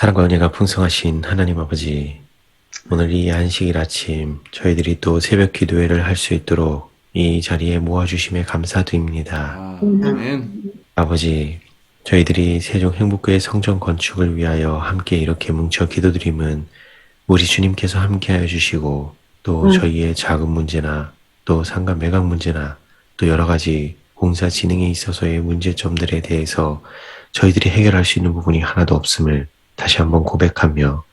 사랑과 은혜가 풍성하신 하나님 아버지, 오늘 이 안식일 아침 저희들이 또 새벽 기도회를 할 수 있도록 이 자리에 모아주심에 감사드립니다. 아멘. 아버지, 저희들이 세종 행복교회 성전 건축을 위하여 함께 이렇게 뭉쳐 기도드림은 우리 주님께서 함께하여 주시고 또 저희의 자금 문제나 또 상가 매각 문제나 또 여러 가지 공사 진행에 있어서의 문제점들에 대해서 저희들이 해결할 수 있는 부분이 하나도 없음을 다시 한번 고백하며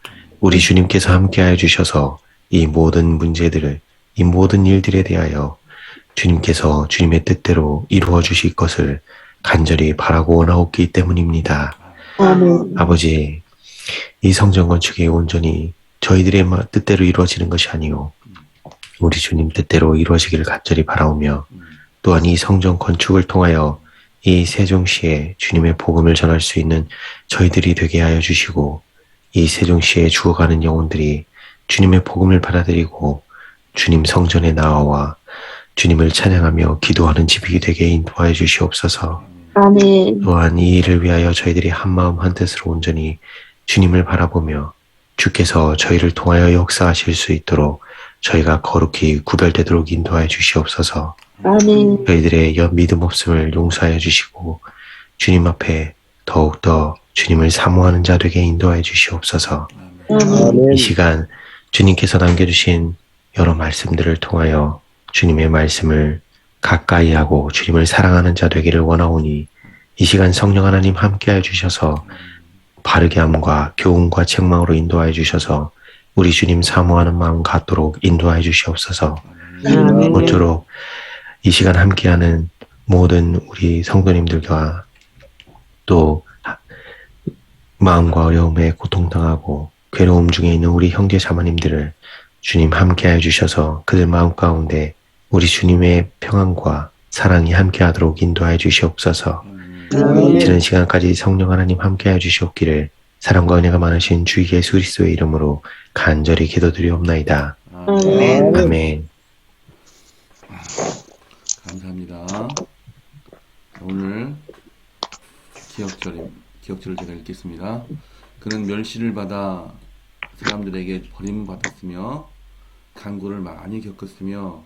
우리 주님께서 함께하여 주셔서 이 모든 문제들을 이 모든 일들에 대하여 주님께서 주님의 뜻대로 이루어 주실 것을 간절히 바라고 원하옵기 때문입니다. 아버지, 이 성전 건축이 온전히 저희들의 뜻대로 이루어지는 것이 아니요 우리 주님 뜻대로 이루어지기를 간절히 바라오며 또한 이 성전 건축을 통하여 이 세종시에 주님의 복음을 전할 수 있는 저희들이 되게 하여 주시고 이 세종시에 죽어가는 영혼들이 주님의 복음을 받아들이고 주님 성전에 나와 주님을 찬양하며 기도하는 집이 되게 인도하여 주시옵소서. 아멘. 또한 이 일을 위하여 저희들이 한마음 한뜻으로 온전히 주님을 바라보며 주께서 저희를 통하여 역사하실 수 있도록 저희가 거룩히 구별되도록 인도하여 주시옵소서. 아멘. 저희들의 믿음 없음을 용서하여 주시고 주님 앞에 더욱더 주님을 사모하는 자 되게 인도하여 주시옵소서. 아멘. 이 시간 주님께서 남겨주신 여러 말씀들을 통하여 주님의 말씀을 가까이 하고 주님을 사랑하는 자 되기를 원하오니 이 시간 성령 하나님 함께하여 주셔서 바르게 함과 교훈과 책망으로 인도하여 주셔서 우리 주님 사모하는 마음 갖도록 인도하여 주시옵소서. 모쪼록 이 시간 함께하는 모든 우리 성도님들과 또 마음과 어려움에 고통당하고 괴로움 중에 있는 우리 형제 자매님들을 주님 함께하여 주셔서 그들 마음 가운데 우리 주님의 평안과 사랑이 함께하도록 인도하여 주시옵소서. 지난 시간까지 성령 하나님 함께하여 주시옵기를 사랑과 은혜가 많으신 주 예수 그리스도의 이름으로 간절히 기도드리옵나이다. 아멘. 감사합니다. 오늘 기억절을 제가 읽겠습니다. 그는 멸시를 받아 사람들에게 버림받았으며 간구를 많이 겪었으며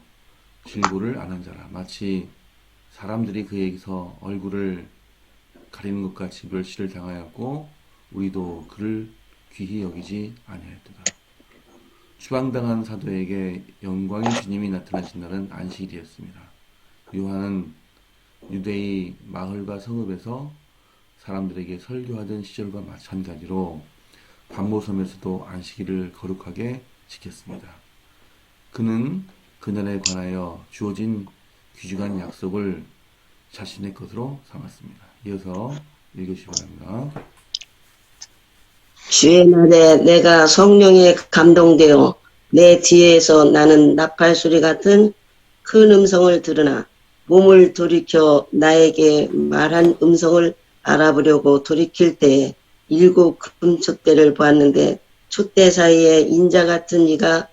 질고를 안 한 자라. 마치 사람들이 그에게서 얼굴을 가리는 것 같이 멸시를 당하였고 우리도 그를 귀히 여기지 아니하였도다. 추방당한 사도에게 영광의 주님이 나타나신 날은 안식일이었습니다. 요한은 유대의 마을과 성읍에서 사람들에게 설교하던 시절과 마찬가지로 반모섬에서도 안식일을 거룩하게 지켰습니다. 그는 그날에 관하여 주어진 귀중한 약속을 자신의 것으로 삼았습니다. 이어서 읽으시기 바랍니다. 주의 날에 내가 성령에 감동되어 내 뒤에서 나는 나팔 소리 같은 큰 음성을 들으나 몸을 돌이켜 나에게 말한 음성을 알아보려고 돌이킬 때에 7 금촛대를 보았는데 촛대 사이에 인자 같은 이가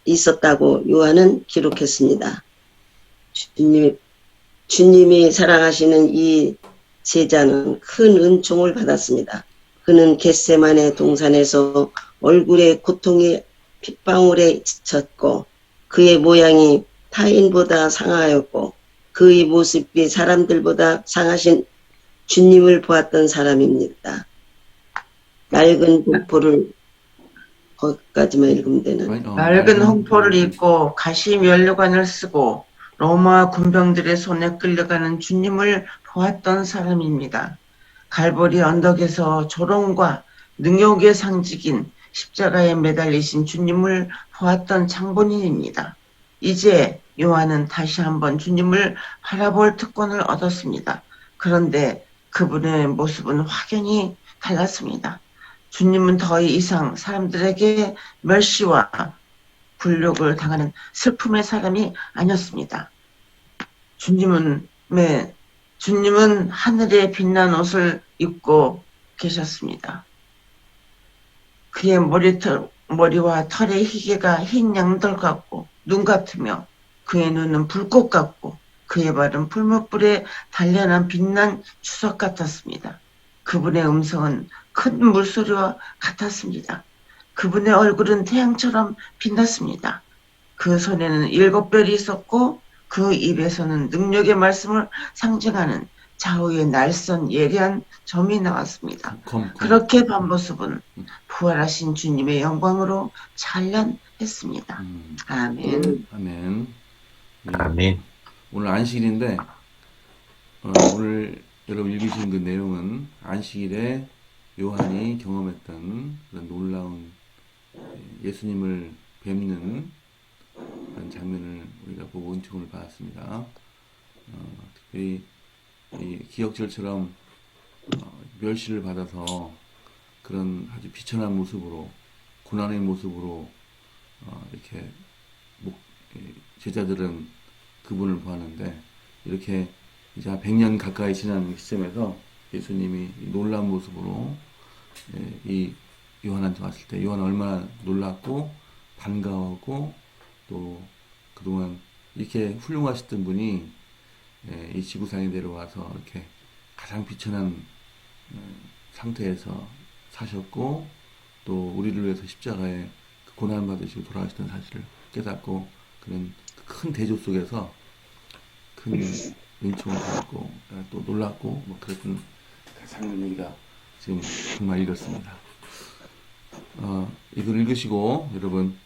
있었다고 요한은 기록했습니다. 주님이 사랑하시는 이 제자는 큰 은총을 받았습니다. 그는 겟세마네 동산에서 얼굴에 고통의 핏방울에 지쳤고 그의 모양이 타인보다 상하였고 그의 모습이 사람들보다 상하신 주님을 보았던 사람입니다. 낡은 공포를 거기까지만 읽으면 되는. 낡은 홍포를 입고 가시 면류관을 쓰고 로마 군병들의 손에 끌려가는 주님을 보았던 사람입니다. 갈보리 언덕에서 조롱과 능욕의 상징인 십자가에 매달리신 주님을 보았던 장본인입니다. 이제 요한은 다시 한번 주님을 바라볼 특권을 얻었습니다. 그런데 그분의 모습은 확연히 달랐습니다. 주님은 더 이상 사람들에게 멸시와 굴욕을 당하는 슬픔의 사람이 아니었습니다. 주님은 하늘에 빛난 옷을 입고 계셨습니다. 그의 머리와 털의 희게가 흰 양털 같고 눈 같으며 그의 눈은 불꽃 같고 그의 발은 풀무불에 단련한 빛난 주석 같았습니다. 그분의 음성은 큰 물소리와 같았습니다. 그분의 얼굴은 태양처럼 빛났습니다. 그 손에는 7별이 있었고 그 입에서는 능력의 말씀을 상징하는 좌우의 날선 예리한 점이 나왔습니다. 그렇게 밤모습은 부활하신 주님의 영광으로 찬란했습니다. 아멘. 아멘. 예, 아멘. 오늘 안식일인데 오늘 여러분 읽으신 그 내용은 안식일에 요한이 경험했던 그런 놀라운 예수님을 뵙는 그런 장면을 우리가 보고 은총을 받았습니다. 특별히 이 기억절처럼 멸시를 받아서 그런 아주 비천한 모습으로 고난의 모습으로 이렇게 제자들은 그분을 보았는데 이렇게 이제 100년 가까이 지난 시점에서 예수님이 놀라운 모습으로 이 요한한테 왔을 때 요한은 얼마나 놀랐고 반가웠고 또 그동안 이렇게 훌륭하셨던 분이 이 지구상에 내려와서 이렇게 가장 비천한 상태에서 사셨고 또 우리를 위해서 십자가에 그 고난 받으시고 돌아가셨던 사실을 깨닫고 그런 큰 대조 속에서 큰 은총을 받았고 또 놀랐고 뭐 그랬던 장면 얘기가 지금 정말 읽었습니다. 이걸 읽으시고 여러분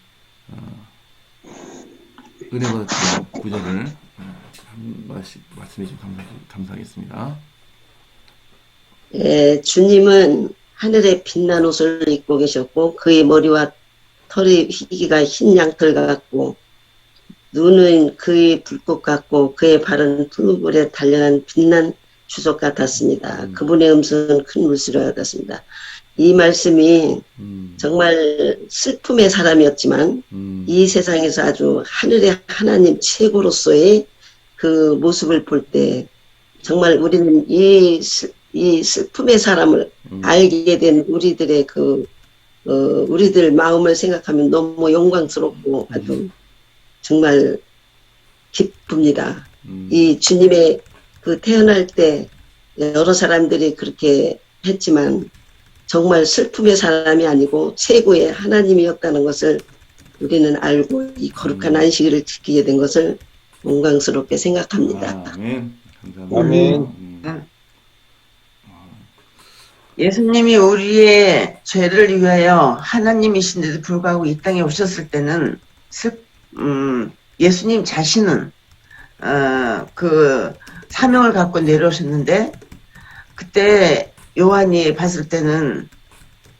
은혜 받았던 구절을 한 말씀 말씀해 주시면 감사하겠습니다. 예, 주님은 하늘에 빛난 옷을 입고 계셨고 그의 머리와 털의 희기가 흰 양털 같고 눈은 그의 불꽃 같고 그의 발은 푸른불에 단련한 빛난 주석 같았습니다. 그분의 음성은 큰 물소리와 같았습니다. 이 말씀이 정말 슬픔의 사람이었지만 이 세상에서 아주 하늘의 하나님 최고로서의 그 모습을 볼 때 정말 우리는 이 슬픔의 사람을 알게 된 우리들의 우리들 마음을 생각하면 너무 영광스럽고 아주 정말 기쁩니다. 이 주님의 그 태어날 때 여러 사람들이 그렇게 했지만 정말 슬픔의 사람이 아니고 최고의 하나님이었다는 것을 우리는 알고 이 거룩한 안식일을 지키게 된 것을 영광스럽게 생각합니다. 아멘. 감사합니다. 아멘. 예수님이 우리의 죄를 위하여 하나님이신데도 불구하고 이 땅에 오셨을 때는 예수님 자신은 그 사명을 갖고 내려오셨는데 그때 요한이 봤을 때는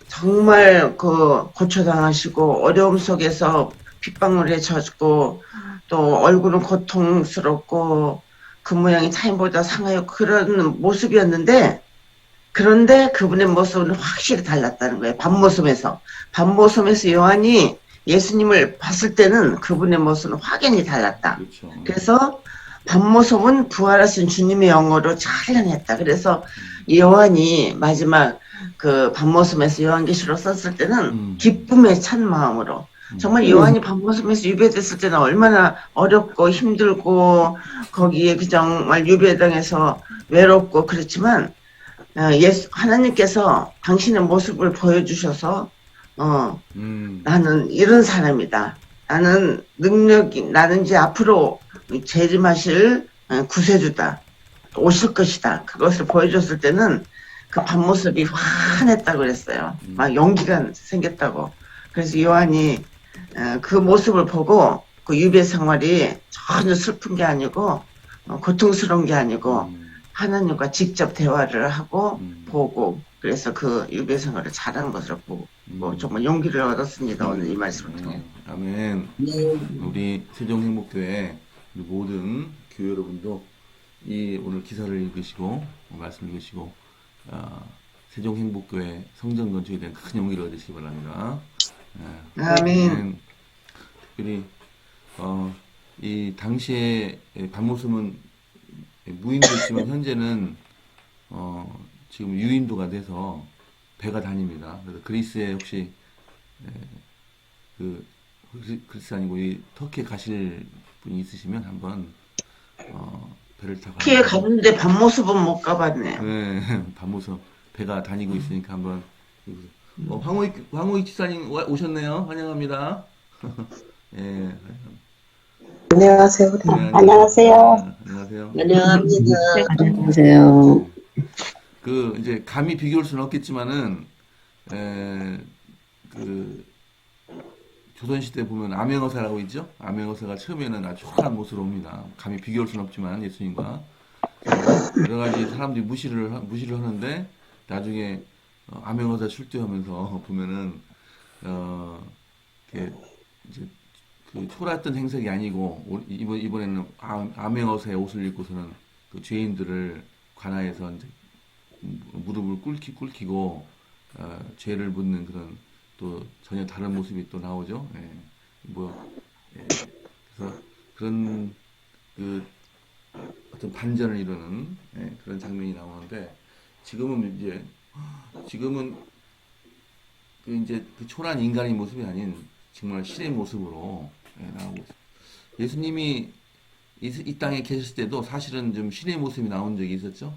정말 그 고초당하시고 어려움 속에서 핏방울에 젖고 또 얼굴은 고통스럽고 그 모양이 타인보다 상하여 그런 모습이었는데 그런데 그분의 모습은 확실히 달랐다는 거예요. 밤모섬에서 요한이 예수님을 봤을 때는 그분의 모습은 확연히 달랐다. 그렇죠. 그래서 밤모섬은 부활하신 주님의 영어로 찬란했다. 그래서 요한이 마지막 그 밤모섬에서 요한계시록 썼을 때는 기쁨의 찬 마음으로 정말 요한이 밤모섬에서 유배됐을 때는 얼마나 어렵고 힘들고 거기에 정말 유배당해서 외롭고 그렇지만 하나님께서 당신의 모습을 보여주셔서 나는 이런 사람이다. 나는 나는 이제 앞으로 재림하실 구세주다. 오실 것이다. 그것을 보여줬을 때는 그 밤모습이 환했다고 그랬어요. 막 용기가 생겼다고. 그래서 요한이 그 모습을 보고 그 유배 생활이 전혀 슬픈 게 아니고 고통스러운 게 아니고 하나님과 직접 대화를 하고 보고 그래서 그 유배 생활을 잘하는 것을 보고 정말 용기를 얻었습니다. 오늘 이 말씀을 통해. 아멘. 우리 세종행복교회 우리 모든 교회 여러분도 이 오늘 기사를 읽으시고 말씀 읽으시고 세종행복교회 성전 건축에 대한 큰 용기를 얻으시기 바랍니다. 아멘. 특별히 이 당시에 밤모섬은 무인도였지만 현재는 지금 유인도가 돼서 배가 다닙니다. 그래서 그리스에 혹시 그리스 아니고 이 터키에 가실 분이 있으시면 한번 배를 타고 터키에 갔는데 밤모습은 못 가봤네요. 네, 밤모섬 배가 다니고 있으니까 한번 황호익 지사님 오셨네요. 환영합니다. 예, 안녕하세요. 네, 안녕하세요. 안녕하세요. 환영합니다. 안녕하세요. 그 이제 감히 비교할 수는 없겠지만은 그 조선시대 보면 암행어사라고 있죠. 암행어사가 처음에는 아주 초라한 모습으로 옵니다. 감히 비교할 수는 없지만 예수님과 여러 가지 사람들이 무시를 하는데 나중에 암행어사 출두하면서 보면은 이렇게 이제 그 초라했던 행색이 아니고 이번에는 암행어사의 옷을 입고서는 그 죄인들을 관하에서 이제 무릎을 꿇히고 죄를 묻는 그런 또 전혀 다른 모습이 또 나오죠. 예. 예. 그래서 그런 그 어떤 반전을 이루는 그런 장면이 나오는데 지금은 그 이제 그 초라한 인간의 모습이 아닌 정말 신의 모습으로 나오고 있어요. 예수님이 이 땅에 계셨을 때도 사실은 좀 신의 모습이 나온 적이 있었죠.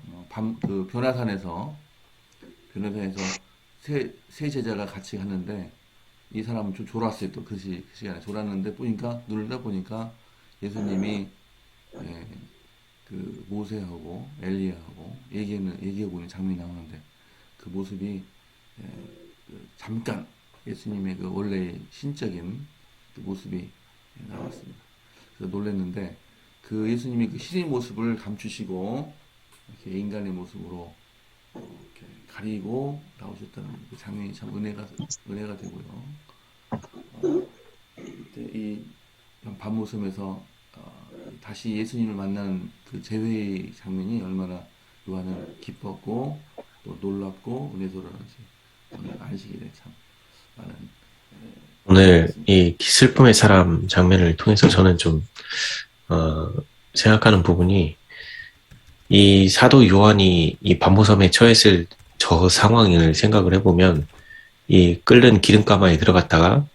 그 변화산에서 세 제자가 같이 갔는데 이 사람은 좀 졸았어요. 또 그 시간에 졸았는데 눈을 떠 보니까 예수님이 그 모세하고 엘리야하고 얘기하고 있는 장면이 나오는데 그 모습이 그 잠깐 예수님의 그 원래의 신적인 그 모습이 나왔습니다. 그래서 놀랐는데 그 예수님이 그 신의 모습을 감추시고 이렇게 인간의 모습으로 이렇게 가리고 나오셨다는 그 장면이 참 은혜가 되고요. 이 밤모섬에서 다시 예수님을 만나는 그 재회의 장면이 얼마나 요한은 기뻤고 또 놀랍고 은혜스러운지 오늘 안식일에 참 많은 오늘 이 슬픔의 사람 장면을 통해서 저는 좀 생각하는 부분이 이 사도 요한이 이 밤모섬에 처했을 저 상황을 생각을 해보면 이 끓는 기름가마에 들어갔다가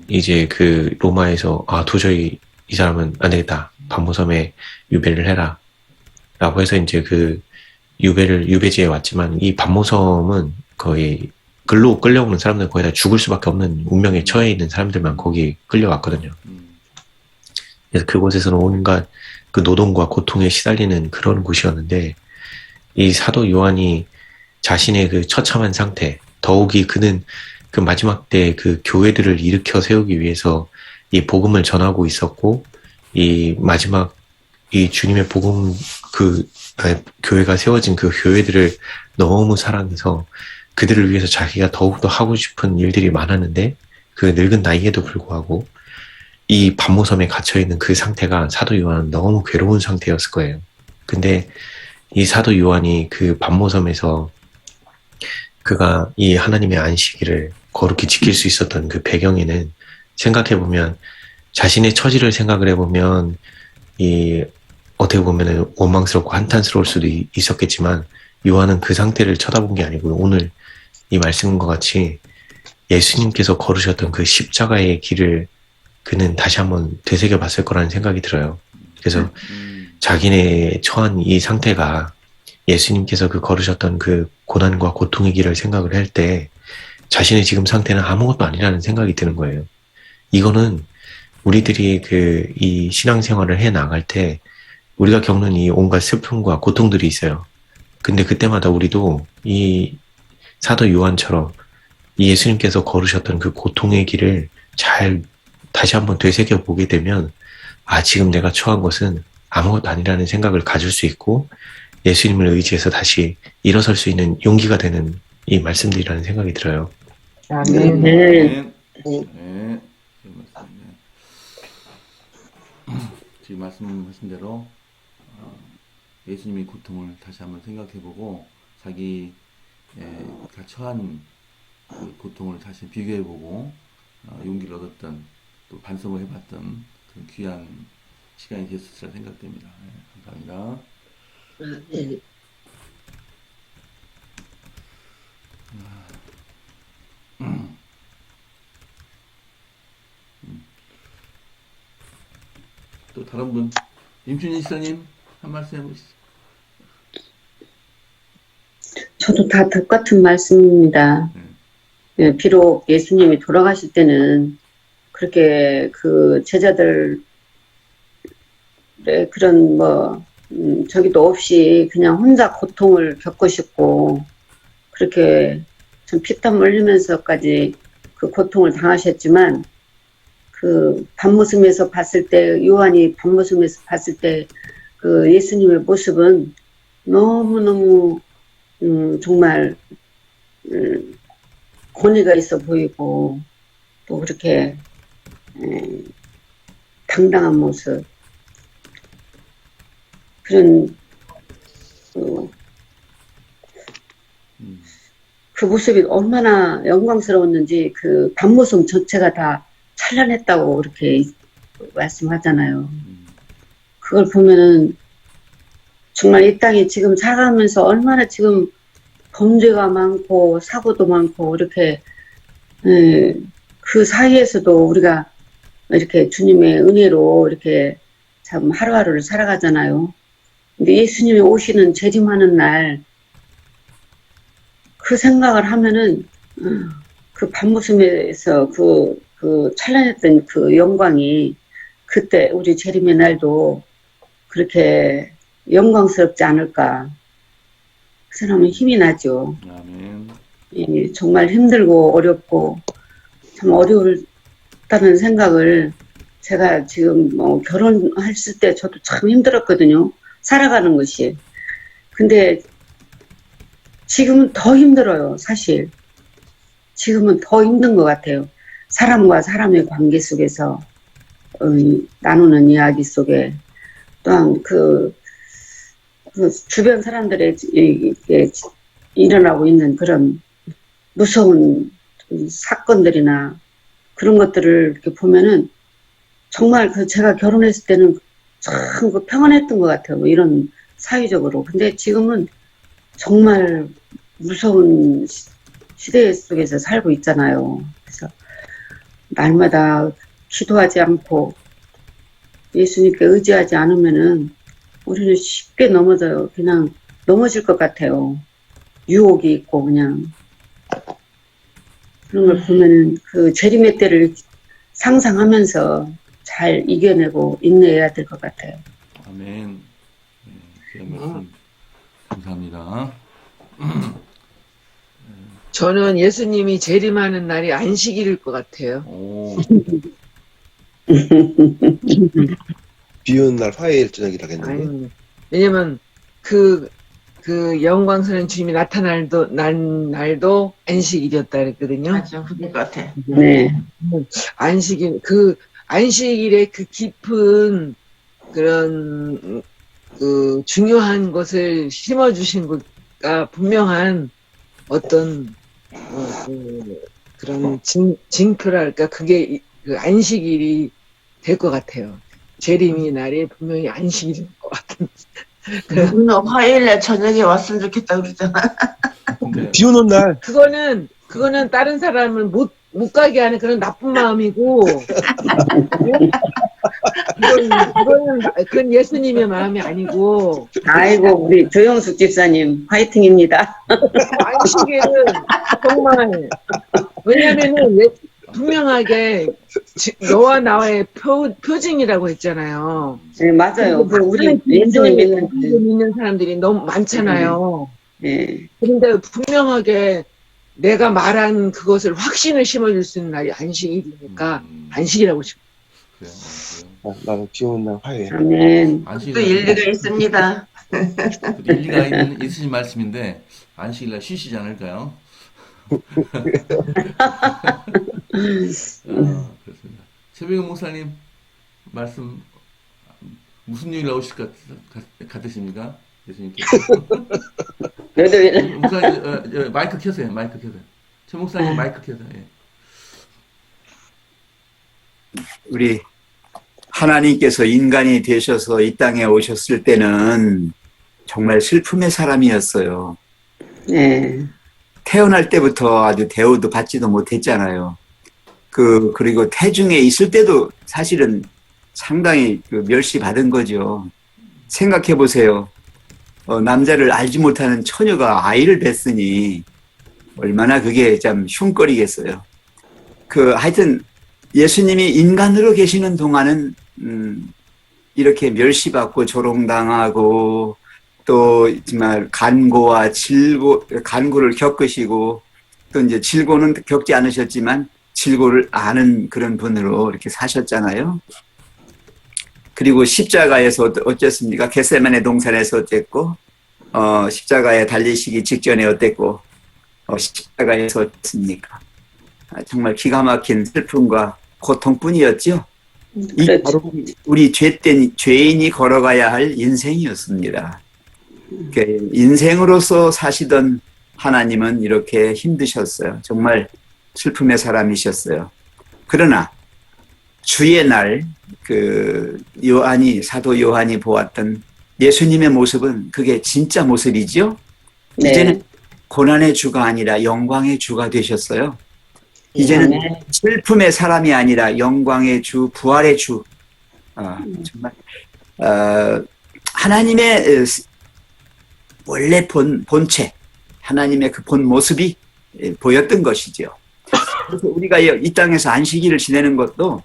이제 그 로마에서 도저히 이 사람은 안 되겠다. 밤모섬에 유배를 해라. 라고 해서 이제 그 유배지에 왔지만 이 밤모섬은 거의 글로 끌려오는 사람들 거의 다 죽을 수밖에 없는 운명에 처해 있는 사람들만 거기 끌려왔거든요. 그래서 그곳에서는 온갖 그 노동과 고통에 시달리는 그런 곳이었는데 이 사도 요한이 자신의 그 처참한 상태, 더욱이 그는 그 마지막 때 그 교회들을 일으켜 세우기 위해서 이 복음을 전하고 있었고 이 마지막 이 주님의 복음 교회가 세워진 그 교회들을 너무 사랑해서 그들을 위해서 자기가 더욱더 하고 싶은 일들이 많았는데 그 늙은 나이에도 불구하고 이 밤모섬에 갇혀있는 그 상태가 사도 요한은 너무 괴로운 상태였을 거예요. 근데 이 사도 요한이 그 밤모섬에서 그가 이 하나님의 안식일을 거룩히 지킬 수 있었던 그 배경에는 생각해보면 자신의 처지를 생각을 해보면 이 어떻게 보면 원망스럽고 한탄스러울 수도 있었겠지만 요한은 그 상태를 쳐다본 게 아니고 오늘 이 말씀과 같이 예수님께서 걸으셨던 그 십자가의 길을 그는 다시 한번 되새겨 봤을 거라는 생각이 들어요. 그래서 자기네 처한 이 상태가 예수님께서 그 걸으셨던 그 고난과 고통의 길을 생각을 할 때 자신의 지금 상태는 아무것도 아니라는 생각이 드는 거예요. 이거는 우리들이 이 신앙생활을 해 나갈 때 우리가 겪는 이 온갖 슬픔과 고통들이 있어요. 근데 그때마다 우리도 이 사도 요한처럼 이 예수님께서 걸으셨던 그 고통의 길을 잘 다시 한번 되새겨 보게 되면 지금 내가 처한 것은 아무것도 아니라는 생각을 가질 수 있고 예수님을 의지해서 다시 일어설 수 있는 용기가 되는 이 말씀들이라는 생각이 들어요. 아멘. 네. 지금 말씀하신 대로 예수님의 고통을 다시 한번 생각해보고 자기가 처한 그 고통을 다시 비교해보고 용기를 얻었던 또 반성을 해봤던 그런 귀한 시간이 됐으리라 생각됩니다. 감사합니다. 네. 또 다른 분, 임춘희 시사님 한 말씀 해보시죠. 저도 다 똑같은 말씀입니다. 예, 비록 예수님이 돌아가실 때는 그렇게 그 제자들의 그런 저기도 없이 그냥 혼자 고통을 겪으셨고, 그렇게 좀 피땀 흘리면서까지 그 고통을 당하셨지만, 그 밤모습에서 봤을 때, 요한이 밤모습에서 봤을 때 그 예수님의 모습은 너무너무 정말 권위가 있어 보이고, 또 그렇게 당당한 모습, 그런 그 모습이 얼마나 영광스러웠는지, 그 밤모습 전체가 다 찬란했다고 그렇게 말씀하잖아요. 그걸 보면은 정말 이 땅에 지금 살아가면서 얼마나 지금 범죄가 많고 사고도 많고 이렇게 그 사이에서도 우리가 이렇게 주님의 은혜로 이렇게 참 하루하루를 살아가잖아요. 근데 예수님이 오시는 재림하는 날 그 생각을 하면은 그 밤모습에서 그 찬란했던 그 영광이 그때 우리 재림의 날도 그렇게 영광스럽지 않을까. 그 사람은 힘이 나죠. 아멘. 예, 정말 힘들고 어렵고 참 어려웠다는 생각을 제가 지금 결혼했을 때 저도 참 힘들었거든요. 살아가는 것이. 근데 지금은 더 힘들어요, 사실. 지금은 더 힘든 것 같아요. 사람과 사람의 관계 속에서 나누는 이야기 속에 또한 그 주변 사람들의 일어나고 있는 그런 무서운 사건들이나 그런 것들을 이렇게 보면은 정말 제가 결혼했을 때는 참 평안했던 것 같아요. 이런 사회적으로. 근데 지금은 정말 무서운 시대 속에서 살고 있잖아요. 그래서 날마다 기도하지 않고 예수님께 의지하지 않으면은 우리는 쉽게 그냥 넘어질 것 같아요. 유혹이 있고 그냥. 그런 걸 보면은 그 재림의 때를 상상하면서 잘 이겨내고 인내해야 될 것 같아요. 아멘. 네, 귀한 말씀 감사합니다. 저는 예수님이 재림하는 날이 안식일일 것 같아요. 오, 비 오는 날 화요일 저녁이라겠는데. 아유, 왜냐면 그 영광스러운 주님이 나타날 날도 안식일이었다 그랬거든요. 맞아, 그럴 것 같아. 네. 안식일의 그 깊은 그런 그 중요한 것을 심어주신 것과 분명한 어떤 그런 징표랄까, 그게 그 안식일이 될 것 같아요. 재림이 날이 분명히 안식일일 것 같은. 너 화요일날 저녁에 왔으면 좋겠다 그러잖아. 근데 비 오는 날. 그거는 다른 사람을 못 가게 하는 그런 나쁜 마음이고, 그건 예수님의 마음이 아니고, 아이고, 우리 조영숙 집사님, 화이팅입니다. 안식일은 정말, 왜냐면은 분명하게 너와 나의 표징이라고 했잖아요. 네, 맞아요. 우리 예수님 예수님 믿는 사람들이 너무 많잖아요. 네. 그런데 분명하게 내가 말한 그것을 확신을 심어줄 수 있는 날이 안식일이니까 안식이라고 싶어요. 그래요. 나는 비 오는 날 화요일. 아멘. 안식일 또 일리가 있습니다. 일리가 있으신 말씀인데 안식일날 쉬시지 않을까요? 그렇습니다. 최병현 목사님 말씀 무슨 얘기 나오실 것 같으십니까? 예수님께서. 목사님 마이크 켜세요. 마이크 켜세요. 최 목사님 마이크 켜세요. 예. 우리 하나님께서 인간이 되셔서 이 땅에 오셨을 때는 정말 슬픔의 사람이었어요. 네. 태어날 때부터 아주 대우도 받지도 못했잖아요. 그리고 태중에 있을 때도 사실은 상당히 멸시받은 거죠. 생각해 보세요. 남자를 알지 못하는 처녀가 아이를 뵀으니 얼마나 그게 참 흉거리겠어요. 하여튼 예수님이 인간으로 계시는 동안은 이렇게 멸시받고 조롱당하고 또 정말 간고를 겪으시고 또 이제 질고는 겪지 않으셨지만 질고를 아는 그런 분으로 이렇게 사셨잖아요. 그리고 십자가에서 어땠습니까? 겟세마네 동산에서 어땠고, 십자가에 달리시기 직전에 어땠고, 십자가에서 어땠습니까? 정말 기가 막힌 슬픔과 고통뿐이었죠. 이 그렇죠. 바로 우리 죄인이 걸어가야 할 인생이었습니다. 인생으로서 사시던 하나님은 이렇게 힘드셨어요. 정말 슬픔의 사람이셨어요. 그러나 주의 날 사도 요한이 보았던 예수님의 모습은 그게 진짜 모습이죠. 네. 이제는 고난의 주가 아니라 영광의 주가 되셨어요. 이제는 네. 슬픔의 사람이 아니라 영광의 주, 부활의 주. 정말 하나님의 원래 본체, 하나님의 그 본 모습이 보였던 것이죠. 그래서 우리가 이 땅에서 안식일을 지내는 것도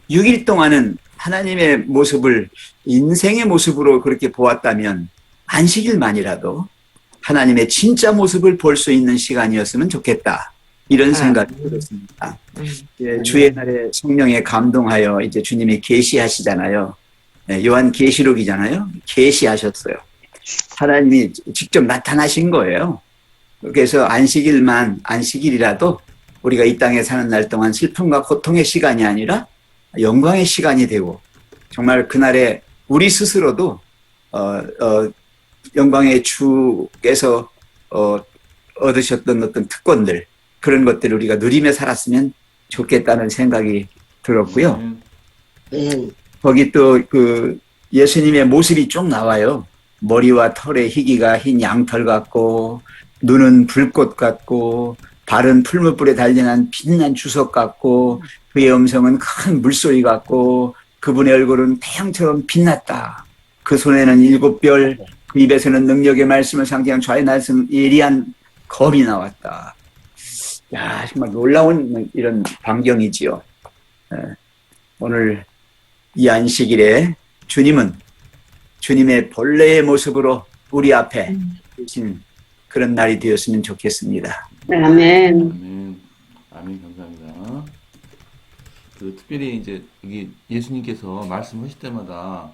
6일 동안은 하나님의 모습을 인생의 모습으로 그렇게 보았다면 안식일만이라도 하나님의 진짜 모습을 볼 수 있는 시간이었으면 좋겠다. 이런 생각이 들었습니다. 주의 날에 성령에 감동하여 이제 주님이 계시하시잖아요. 요한 계시록이잖아요. 계시하셨어요. 하나님이 직접 나타나신 거예요. 그래서 안식일이라도 우리가 이 땅에 사는 날 동안 슬픔과 고통의 시간이 아니라 영광의 시간이 되고 정말 그날에 우리 스스로도 영광의 주께서 얻으셨던 어떤 특권들 그런 것들을 우리가 누리며 살았으면 좋겠다는 생각이 들었고요. 거기 또 예수님의 모습이 쭉 나와요. 머리와 털의 희기가 흰 양털 같고 눈은 불꽃 같고 발은 풀무불에 달려난 빛난 주석 같고 그의 음성은 큰 물소리 같고 그분의 얼굴은 태양처럼 빛났다. 그 손에는 7별, 그 입에서는 능력의 말씀을 상징한 좌의 날선 예리한 검이 나왔다. 야, 정말 놀라운 이런 광경이지요. 오늘 이 안식일에 주님은 주님의 본래의 모습으로 우리 앞에 계신 그런 날이 되었으면 좋겠습니다. 아멘. 아멘. 아멘. 감사합니다. 특별히 이제 여기 예수님께서 말씀하실 때마다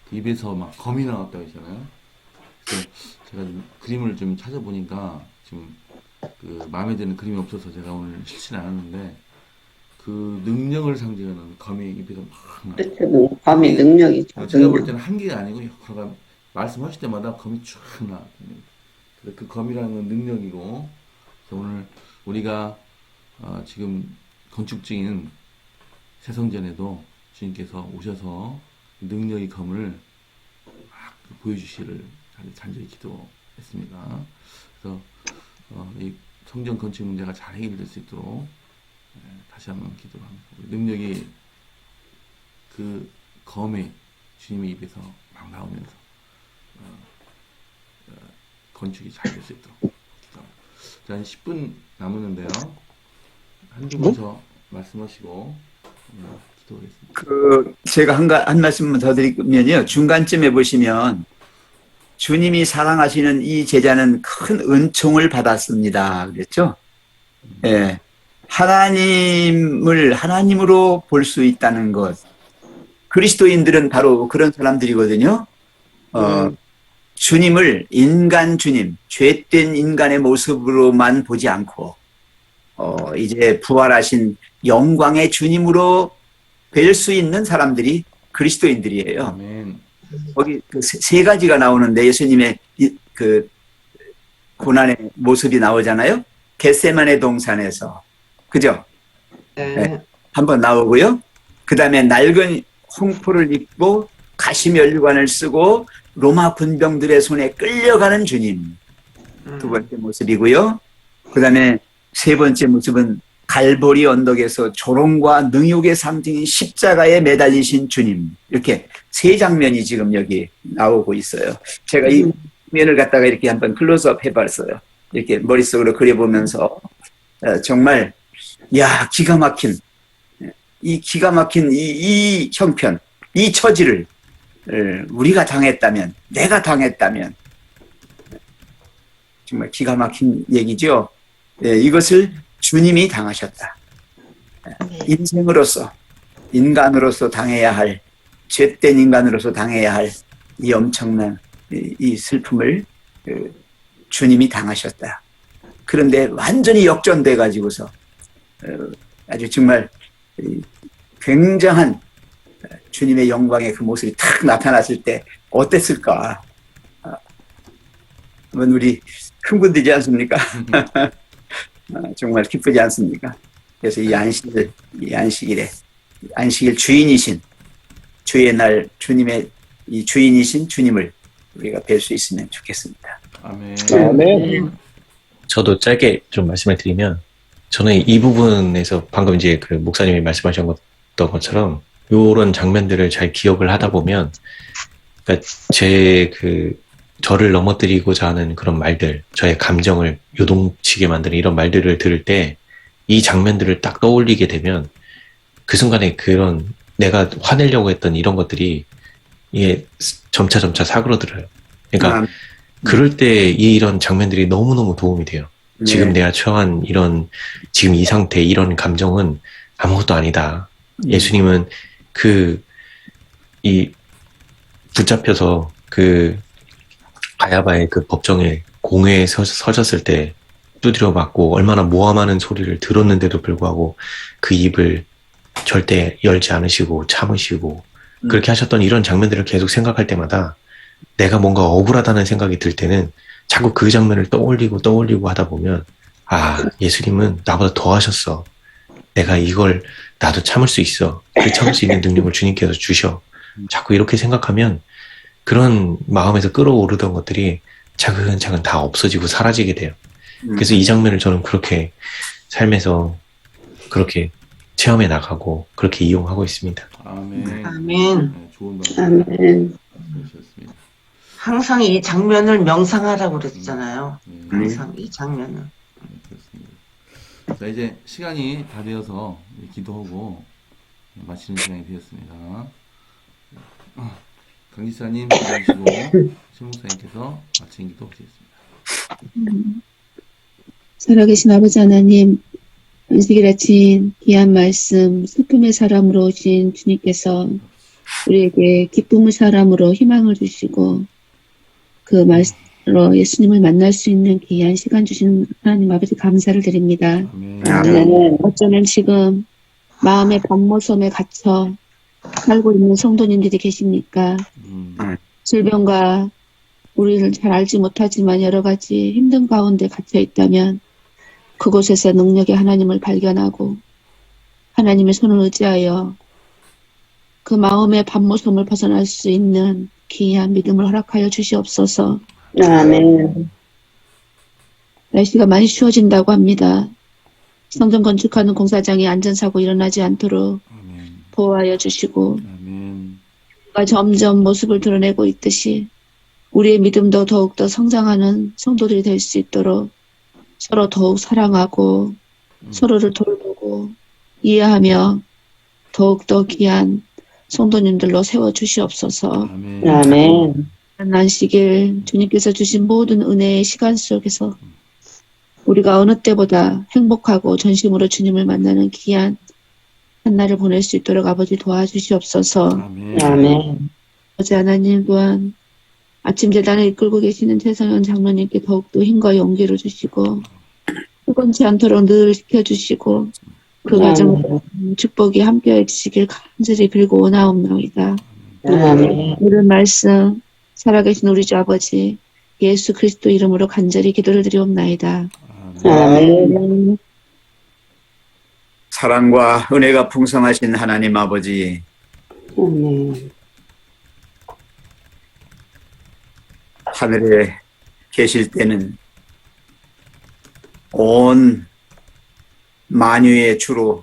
그 입에서 막 검이 나왔다고 했잖아요. 그래서 제가 좀 그림을 좀 찾아보니까 지금 마음에 드는 그림이 없어서 제가 오늘 실지는 않았는데 그 능력을 상징하는 검이 입에서 막 나와요. 그렇죠. 검이 능력이죠. 제가 볼 때는 한 개가 아니고 여러 말씀하실 때마다 검이 쫙 나왔거든요. 그 검이라는 건 능력이고 그래서 오늘 우리가 지금 건축 중인 새성전에도 주님께서 오셔서 능력의 검을 막 보여주시기를 간절히 기도했습니다. 그래서 이 성전 건축 문제가 잘 해결될 수 있도록 다시 한번 기도합니다. 능력이 그 검에 주님의 입에서 막 나오면서 건축이 잘 될 수 있도록 기도합니다. 자, 한 10분 남았는데요. 한두 분 더 말씀하시고 기도하겠습니다. 제가 한 말씀만 더 드리면요. 중간쯤에 보시면 주님이 사랑하시는 이 제자는 큰 은총을 받았습니다. 그랬죠? 예. 하나님을 하나님으로 볼 수 있다는 것. 그리스도인들은 바로 그런 사람들이거든요. 주님을 인간 주님, 죄된 인간의 모습으로만 보지 않고, 이제 부활하신 영광의 주님으로 뵐 수 있는 사람들이 그리스도인들이에요. 아멘. 거기 세 가지가 나오는데 예수님의 그 고난의 모습이 나오잖아요. 겟세마네 동산에서. 그죠? 네. 한번 나오고요. 그 다음에 낡은 홍포를 입고 가시면류관을 쓰고 로마 군병들의 손에 끌려가는 주님. 두 번째 모습이고요. 그 다음에 세 번째 모습은 갈보리 언덕에서 조롱과 능욕의 상징인 십자가에 매달리신 주님. 이렇게 세 장면이 지금 여기 나오고 있어요. 제가 이 면을 갖다가 이렇게 한번 클로즈업 해봤어요. 이렇게 머릿속으로 그려보면서 정말 기가 막힌 이 형편, 이 처지를 우리가 당했다면, 내가 당했다면 정말 기가 막힌 얘기죠. 이것을 주님이 당하셨다. 인생으로서, 인간으로서 당해야 할, 죄된 인간으로서 당해야 할 이 엄청난 이 슬픔을 주님이 당하셨다. 그런데 완전히 역전돼 가지고서 아주 정말 굉장한 주님의 영광의 그 모습이 탁 나타났을 때 어땠을까? 우리 흥분되지 않습니까? 정말 기쁘지 않습니까? 그래서 이 안식일에 안식일 주인이신 주의 날 주님의 이 주인이신 주님을 우리가 뵐 수 있으면 좋겠습니다. 아멘. 아멘. 저도 짧게 좀 말씀을 드리면, 저는 이 부분에서 방금 이제 그 목사님이 말씀하셨던 것처럼 요런 장면들을 잘 기억을 하다 보면, 그러니까 저를 넘어뜨리고자 하는 그런 말들, 저의 감정을 요동치게 만드는 이런 말들을 들을 때 이 장면들을 딱 떠올리게 되면 그 순간에 그런 내가 화내려고 했던 이런 것들이 이게 점차 사그러들어요. 그러니까 그럴 때 이런 장면들이 너무너무 도움이 돼요. 지금 내가 처한 지금 이 상태, 이런 감정은 아무것도 아니다. 예수님은 붙잡혀서 가야바의 그 법정에 공회에 서셨을 때 두드려 맞고 얼마나 모함하는 소리를 들었는데도 불구하고 그 입을 절대 열지 않으시고 참으시고 그렇게 하셨던 이런 장면들을 계속 생각할 때마다 내가 뭔가 억울하다는 생각이 들 때는 자꾸 그 장면을 떠올리고 하다 보면, 예수님은 나보다 더 하셨어. 내가 이걸 나도 참을 수 있어. 그 참을 수 있는 능력을 주님께서 주셔. 자꾸 이렇게 생각하면 그런 마음에서 끌어오르던 것들이 차근차근 다 없어지고 사라지게 돼요. 그래서 이 장면을 저는 그렇게 삶에서 그렇게 체험해 나가고 그렇게 이용하고 있습니다. 아멘. 아멘. 네, 좋은 말씀 아멘. 해주셨습니다. 항상 이 장면을 명상하라고 그랬잖아요. 네, 항상 이 장면을. 그렇습니다. 자, 이제 시간이 다 되어서 기도하고 마치는 시간이 되었습니다. 강 지사님 기도하시고 신 목사님께서 마치는 기도 하시겠습니다. 살아계신 아버지 하나님, 안식일 아침 귀한 말씀, 슬픔의 사람으로 오신 주님께서 우리에게 기쁨의 사람으로 희망을 주시고 그 말씀으로 예수님을 만날 수 있는 귀한 시간 주신 하나님 아버지 감사를 드립니다. 아멘. 어쩌면 지금 마음의 밤모섬에 갇혀 살고 있는 성도님들이 계십니까? 질병과 우리를 잘 알지 못하지만 여러 가지 힘든 가운데 갇혀 있다면 그곳에서 능력의 하나님을 발견하고 하나님의 손을 의지하여 그 마음의 밤모섬을 벗어날 수 있는 귀한 믿음을 허락하여 주시옵소서. 아멘. 날씨가 많이 추워진다고 합니다. 성전 건축하는 공사장에 안전사고 일어나지 않도록 아멘. 보호하여 주시고 아멘. 점점 모습을 드러내고 있듯이 우리의 믿음도 더욱더 성장하는 성도들이 될 수 있도록 서로 더욱 사랑하고 서로를 돌보고 이해하며 더욱더 귀한 성도님들로 세워주시옵소서. 아멘. 아멘. 안식일 주님께서 주신 모든 은혜의 시간 속에서 우리가 어느 때보다 행복하고 전심으로 주님을 만나는 귀한 한날을 보낼 수 있도록 아버지 도와주시옵소서. 아멘. 아멘. 아버지 하나님 또한 아침 재단을 이끌고 계시는 최성현 장로님께 더욱더 힘과 용기를 주시고 뜨겁지 않도록 늘 지켜주시고 그 과정을 축복이 함께해 주시길 간절히 빌고 원하옵나이다. 아멘. 이런 말씀 살아계신 우리 주 아버지 예수 그리스도 이름으로 간절히 기도를 드리옵나이다. 아멘. 사랑과 은혜가 풍성하신 하나님 아버지, 아멘. 하늘에 계실 때는 온 만유의 주로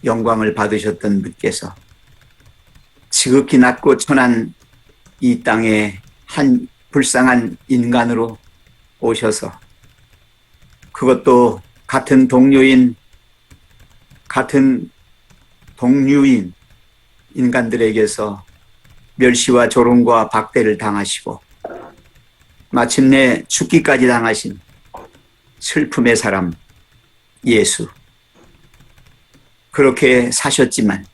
영광을 받으셨던 분께서 지극히 낮고 천한 이 땅에 한 불쌍한 인간으로 오셔서 그것도 같은 동류인 인간들에게서 멸시와 조롱과 박대를 당하시고 마침내 죽기까지 당하신 슬픔의 사람 예수. 그렇게 사셨지만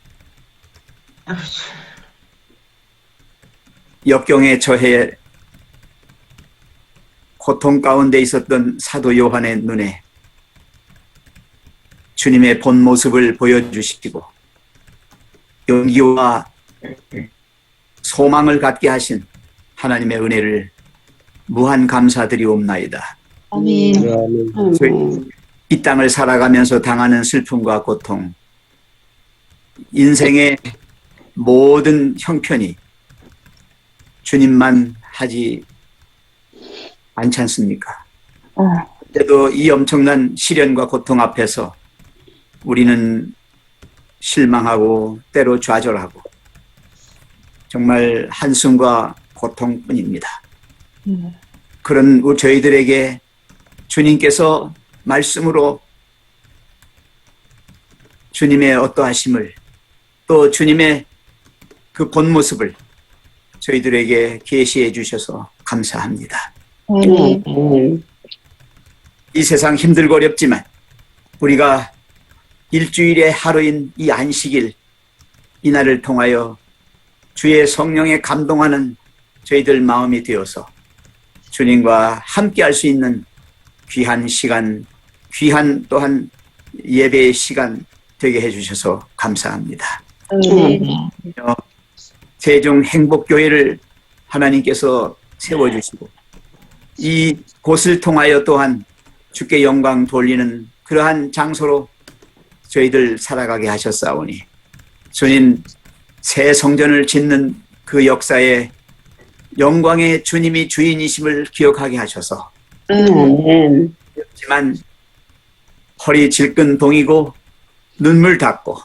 역경에 처해 고통 가운데 있었던 사도 요한의 눈에 주님의 본 모습을 보여주시고 용기와 소망을 갖게 하신 하나님의 은혜를 무한 감사드리옵나이다. 아멘. 저희 이 땅을 살아가면서 당하는 슬픔과 고통, 인생의 모든 형편이 주님만 하지 않지 않습니까? 그래도 이 엄청난 시련과 고통 앞에서 우리는 실망하고 때로 좌절하고 정말 한숨과 고통뿐입니다. 그런 저희들에게 주님께서 말씀으로 주님의 어떠하심을 또 주님의 그 본 모습을 저희들에게 계시해 주셔서 감사합니다. 이 세상 힘들고 어렵지만 우리가 일주일의 하루인 이 안식일 이날을 통하여 주의 성령에 감동하는 저희들 마음이 되어서 주님과 함께 할 수 있는 귀한 시간, 귀한 또한 예배의 시간 되게 해주셔서 감사합니다. 세종 행복교회를 하나님께서 세워주시고 이 곳을 통하여 또한 주께 영광 돌리는 그러한 장소로 저희들 살아가게 하셨사오니 주님 새 성전을 짓는 그 역사에 영광의 주님이 주인이심을 기억하게 하셔서 하지만 허리 질끈 동이고 눈물 닦고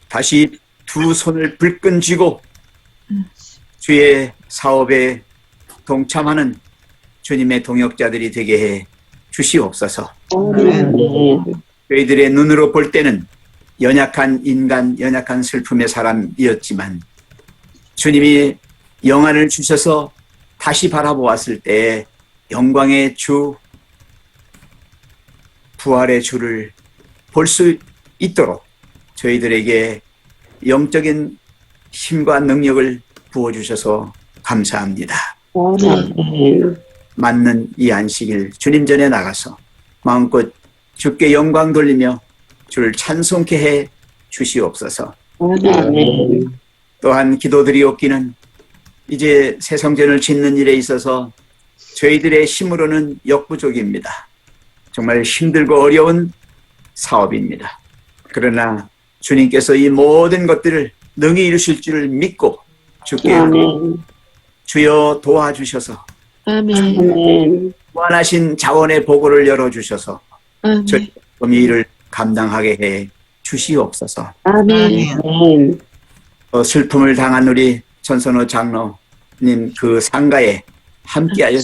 다시 두 손을 불끈 쥐고 주의 사업에 동참하는 주님의 동역자들이 되게 해 주시옵소서. 저희들의 눈으로 볼 때는 연약한 인간, 연약한 슬픔의 사람이었지만 주님이 영안을 주셔서 다시 바라보았을 때 영광의 주, 부활의 주를 볼 수 있도록 저희들에게 영적인 힘과 능력을 부어주셔서 감사합니다. 맞는 이 안식일 주님 전에 나가서 마음껏 주께 영광 돌리며 주를 찬송케 해 주시옵소서. 또한 기도드리옵기는 이제 새 성전을 짓는 일에 있어서 저희들의 힘으로는 역부족입니다. 정말 힘들고 어려운 사업입니다. 그러나 주님께서 이 모든 것들을 능히 이루실 줄을 믿고 주께 주여 도와주셔서 무한하신 자원의 보고를 열어주셔서 저희 이 일을 감당하게 해 주시옵소서. 슬픔을 당한 우리 전선호 장로님 그 상가에 함께하여